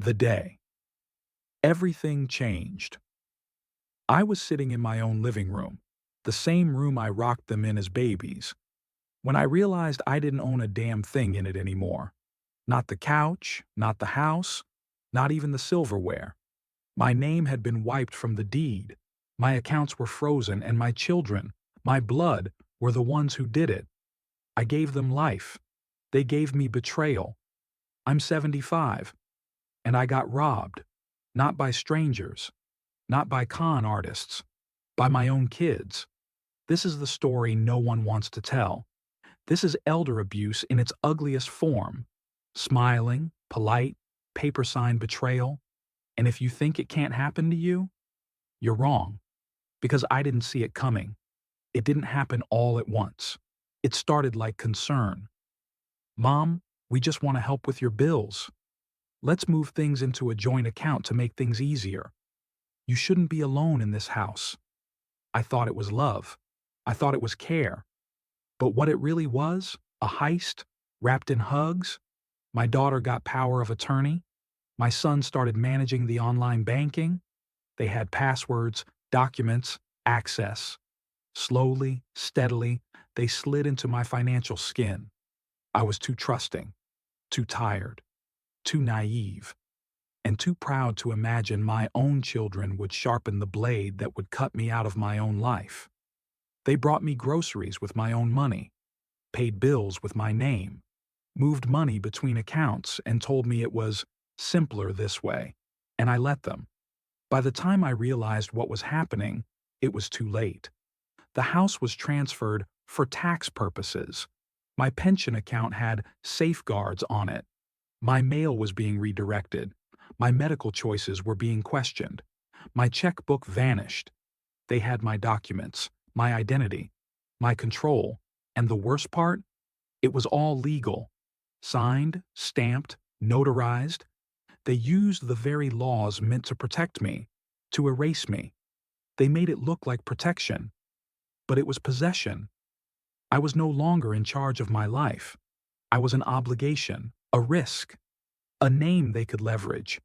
The day. Everything changed. I was sitting in my own living room, the same room I rocked them in as babies, when I realized I didn't own a damn thing in it anymore. Not the couch, not the house, not even the silverware. My name had been wiped from the deed. My accounts were frozen, and my children, my blood, were the ones who did it. I gave them life. They gave me betrayal. I'm 75, and I got robbed. Not by strangers, not by con artists, by my own kids. This is the story no one wants to tell. This is elder abuse in its ugliest form. Smiling, polite, paper sign betrayal. And if you think it can't happen to you, you're wrong. Because I didn't see it coming. It didn't happen all at once. It started like concern. Mom, we just want to help with your bills. Let's move things into a joint account to make things easier. You shouldn't be alone in this house. I thought it was love. I thought it was care. But what it really was, a heist, wrapped in hugs. My daughter got power of attorney. My son started managing the online banking. They had passwords, documents, access. Slowly, steadily, they slid into my financial skin. I was too trusting, too tired, too naive, and too proud to imagine my own children would sharpen the blade that would cut me out of my own life. They brought me groceries with my own money, paid bills with my name, moved money between accounts, and told me it was simpler this way, and I let them. By the time I realized what was happening, it was too late. The house was transferred for tax purposes. My pension account had safeguards on it. My mail was being redirected. My medical choices were being questioned. My checkbook vanished. They had my documents, my identity, my control, and the worst part? It was all legal. Signed, stamped, notarized. They used the very laws meant to protect me, to erase me. They made it look like protection, but it was possession. I was no longer in charge of my life. I was an obligation, a risk, a name they could leverage.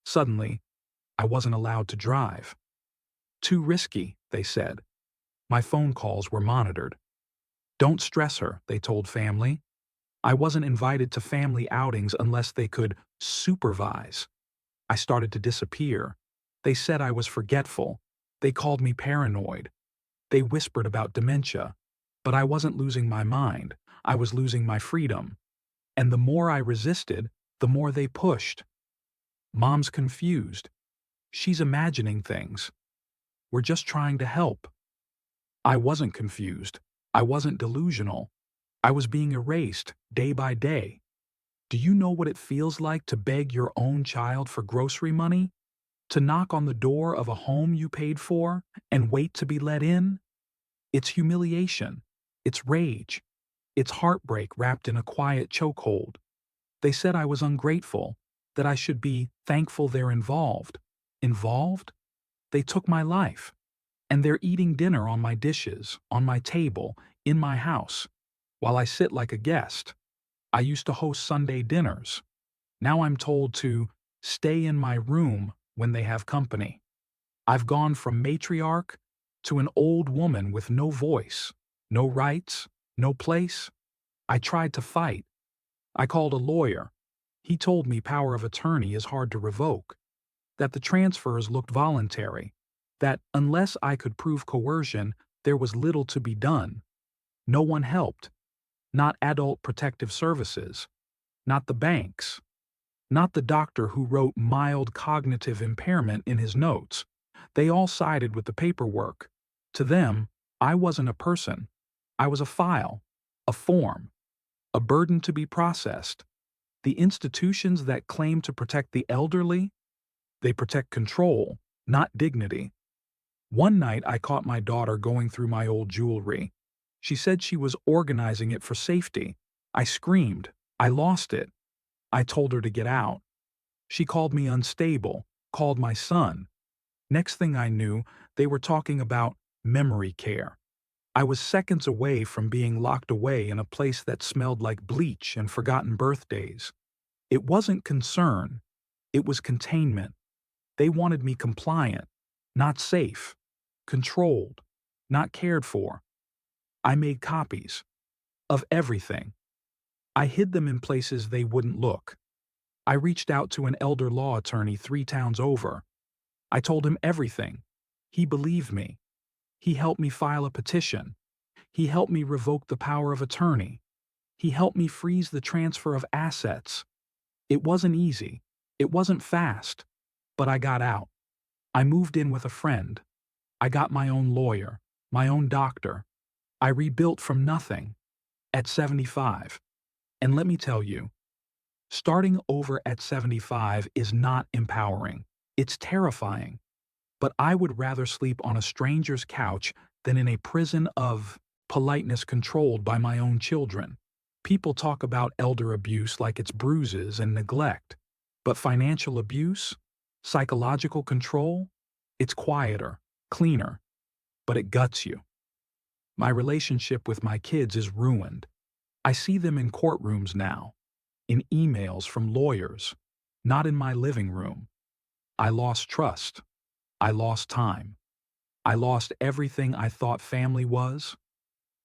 Suddenly, I wasn't allowed to drive. Too risky, they said. My phone calls were monitored. Don't stress her, they told family. I wasn't invited to family outings unless they could supervise. I started to disappear. They said I was forgetful. They called me paranoid. They whispered about dementia. But I wasn't losing my mind. I was losing my freedom. And the more I resisted, the more they pushed. Mom's confused. She's imagining things. We're just trying to help. I wasn't confused. I wasn't delusional. I was being erased day by day. Do you know what it feels like to beg your own child for grocery money? To knock on the door of a home you paid for and wait to be let in? It's humiliation. It's rage. It's heartbreak wrapped in a quiet chokehold. They said I was ungrateful, that I should be thankful they're involved. Involved? They took my life. And they're eating dinner on my dishes, on my table, in my house, while I sit like a guest. I used to host Sunday dinners. Now I'm told to stay in my room when they have company. I've gone from matriarch to an old woman with no voice, no rights, no place. I tried to fight. I called a lawyer. He told me power of attorney is hard to revoke, that the transfers looked voluntary, that unless I could prove coercion, there was little to be done. No one helped. Not Adult Protective Services. Not the banks. Not the doctor who wrote mild cognitive impairment in his notes. They all sided with the paperwork. To them, I wasn't a person. I was a file, a form, a burden to be processed. The institutions that claim to protect the elderly, they protect control, not dignity. One night I caught my daughter going through my old jewelry. She said she was organizing it for safety. I screamed. I lost it. I told her to get out. She called me unstable, called my son. Next thing I knew, they were talking about memory care. I was seconds away from being locked away in a place that smelled like bleach and forgotten birthdays. It wasn't concern. It was containment. They wanted me compliant, not safe, controlled, not cared for. I made copies of everything. I hid them in places they wouldn't look. I reached out to an elder law attorney 3 towns over. I told him everything. He believed me. He helped me file a petition. He helped me revoke the power of attorney. He helped me freeze the transfer of assets. It wasn't easy. It wasn't fast. But I got out. I moved in with a friend. I got my own lawyer, my own doctor. I rebuilt from nothing at 75. And let me tell you, starting over at 75 is not empowering. It's terrifying. But I would rather sleep on a stranger's couch than in a prison of politeness controlled by my own children. People talk about elder abuse like it's bruises and neglect. But financial abuse, psychological control, it's quieter, cleaner, but it guts you. My relationship with my kids is ruined. I see them in courtrooms now, in emails from lawyers, not in my living room. I lost trust. I lost time. I lost everything I thought family was.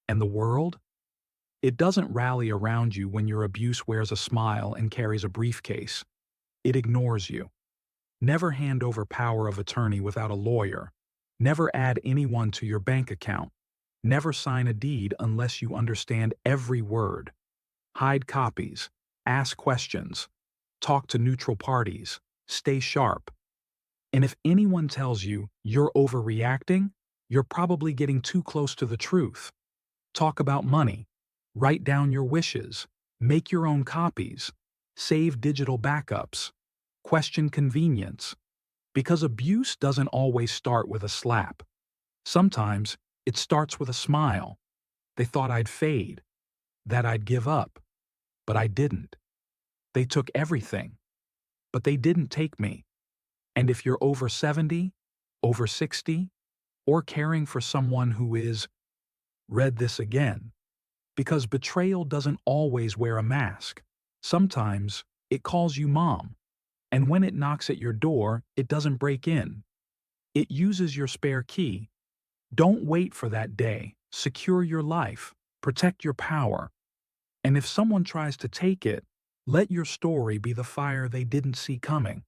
And the world? It doesn't rally around you when your abuse wears a smile and carries a briefcase. It ignores you. Never hand over power of attorney without a lawyer. Never add anyone to your bank account. Never sign a deed unless you understand every word. Hide copies. Ask questions. Talk to neutral parties. Stay sharp. And if anyone tells you you're overreacting, you're probably getting too close to the truth. Talk about money. Write down your wishes. Make your own copies. Save digital backups. Question convenience. Because abuse doesn't always start with a slap. Sometimes it starts with a smile. They thought I'd fade, that I'd give up, but I didn't. They took everything, but they didn't take me. And if you're over 70, over 60, or caring for someone who is, read this again. Because betrayal doesn't always wear a mask. Sometimes it calls you mom. And when it knocks at your door, it doesn't break in. It uses your spare key. Don't wait for that day. Secure your life. Protect your power. And if someone tries to take it, let your story be the fire they didn't see coming.